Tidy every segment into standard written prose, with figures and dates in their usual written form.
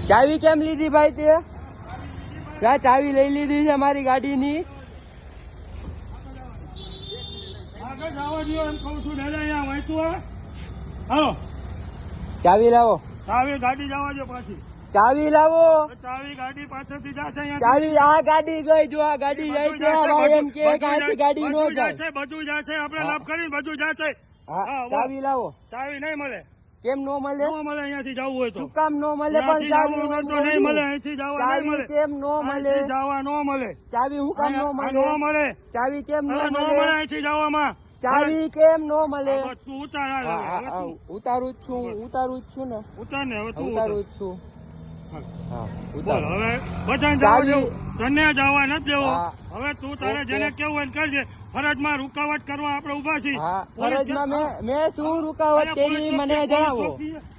ચાવી કેમ લીધી ભાઈ તે? ક્યાં ચાવી લઈ લીધી છે મારી ગાડીની? ચાવી લાવો. ચાવી ગાડી જવા દો પાછી. ચાવી લાવો. ચાવી ગાડી પાછળથી જશે. ચાવી આ ગાડી ગઈ. જો આ ગાડી જાય છે. ભાઈ એમ કે કાંઈથી ગાડી નો જાય. બધું જશે. આપણે લાભ કરી બધું જશે. ચાવી લાવો. ચાવી નહીં મળે. કેમ નો મળે? નો મળે. અહીંયાથી જવું હોય તો શું કામ નો મળે? પણ ચાવી નહીં મળે. અહીંથી જવા નહીં મળે. કેમ નો મળે? જવા નો મળે. ચાવી હું કામ નો મળે? નો મળે. ચાવી કેમ નો મળે? મળે? અહીંથી જવામાં ચાવી કેમ નો મળે? તું ઉતાર. ઉતારું જ છું. ઉતારું જ છું ને. ઉતાર ને. હવે તું ઉતારું જ છું. હા ઉતાર. હવે બધા જવા દેવું. તને જવા નથી દેવો. હવે તું તારે જેને કેવું હોય કરજે. ફરજમાં રૂકાવટ કરવા આપણે ઉભા છીએ. ફરજમાં મેં શું રૂકાવટ કરી મને જણાવો.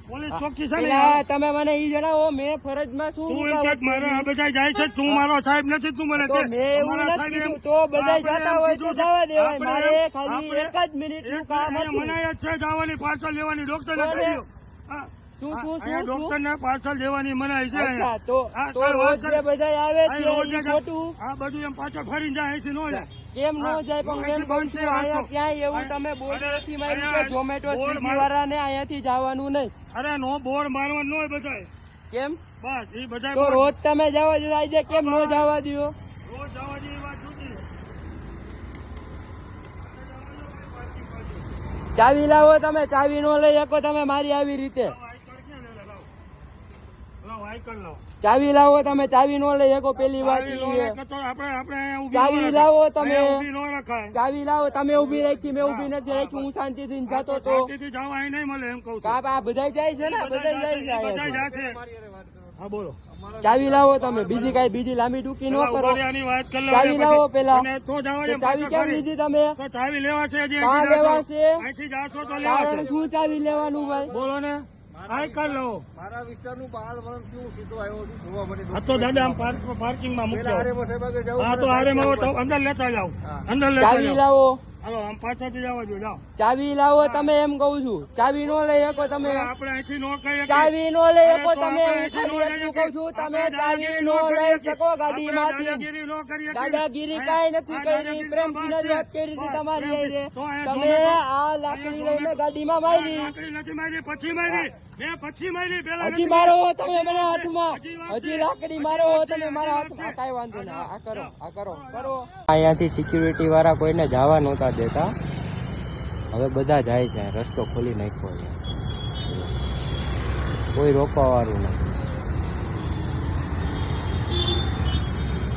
પોલીસ ચોકી છે ને. તમે મને ઈ જણાવો. મેં ફરજમાં શું રૂકાવટ કરી? મારે આ બધા જાય છે. તું મારો સાહેબ નથી. તું મને તો મેં એવું નથી કીધું. તો બધા જતા હોય તો જવા દેવાય. મારે ખાલી એક જ મિનિટ નું કામ હતું. મનાય જ છે જવાની પાર્સલ લેવાની. ડોક્ટર ને કહી દો. ડોક્ટર ને પાર્સલ લેવાની મનાય છે. તો રોજ જે બધા આવે છે ખોટું. આ બધું એમ પાછળ ફરીને જાય છે. નો જાય. કેમ નો જાય? પણ એમ કહું છું અહીંયા ક્યાંય એવું તમે બોર્ડ નથી માર્યું કે ઝોમેટો સ્વીગી વાળા ને અહીંયાથી જવાનું નહીં? અરે નો બોર્ડ મારવાનું ન હોય બધા. કેમ? બસ એ બધા તો રોજ તમે જવા દો. આજે કેમ નો જવા દો? રોજ જવા દે વાત જુદી. ચાવી લાવો. તમે ચાવી નો લઈ શકો તમે મારી આવી રીતે. ચાવી લાવો. તમે ચાવી નો લઈ શકો. પેલી વાત ચાવી લાવો. તમે ચાવી લાવો. તમે ઉભી રાખી. મેં ઉભી નથી રાખી. હું શાંતિ થી જતો તો નહીં મળે એમ કહું. આ બધા જાય છે ને. બધા જાય છે. હા બોલો. ચાવી લાવો. તમે બીજી લાંબી ટૂંકી ન કરો. ચાવી લાવો પેલા. ચાવી કેમ લીધી તમે? ચાવી લેવા છે. ક્યાં લેવા છે? કારણ શું ચાવી લેવાનું ભાઈ? બોલો ને. મારા વિસ્તારનું પહાડ વળમ કેવું સીધો આવ્યો જોવા મળે. તો દાદા આમ પાર્કિંગમાં મૂક્યો. હા તો આરે અંદર લેતા જાવ. અંદર લેતા ચાવી લાવો. હાલો આમ પાછળથી જવા દો. જાઓ. ચાવી લાવો. તમે એમ કહું છું. ચાવી નો લઈ શકો તમે. આપણે અહીંથી નો કહીએ. ચાવી નો લઈ શકો તમે. હું ખાલી એટલું કહું છું. તમે ચાવી નો લઈ શકો ગાડીમાંથી. દાદાગીરી કઈ નથી કરી. પ્રેમથી જ વાત કરી હતી તમારી હારે. તમે આ લાકડી લઈને ગાડીમાં મારી. નથી મારી. પછી મારી. પછી મારી. પેલા હજી મારો હો તમે મને હાથમાં. હજી લાકડી મારો હો તમે મારા હાથમાં. કઈ વાંધો નહીં. આ કરો. આ કરો. અહીંયાથી સિક્યુરિટી વાળા કોઈને જવા નહોતા દેતા. હવે બધા જાય છે. રસ્તો ખોલી નાખ્યો છે. કોઈ રોકવા વાળું નથી.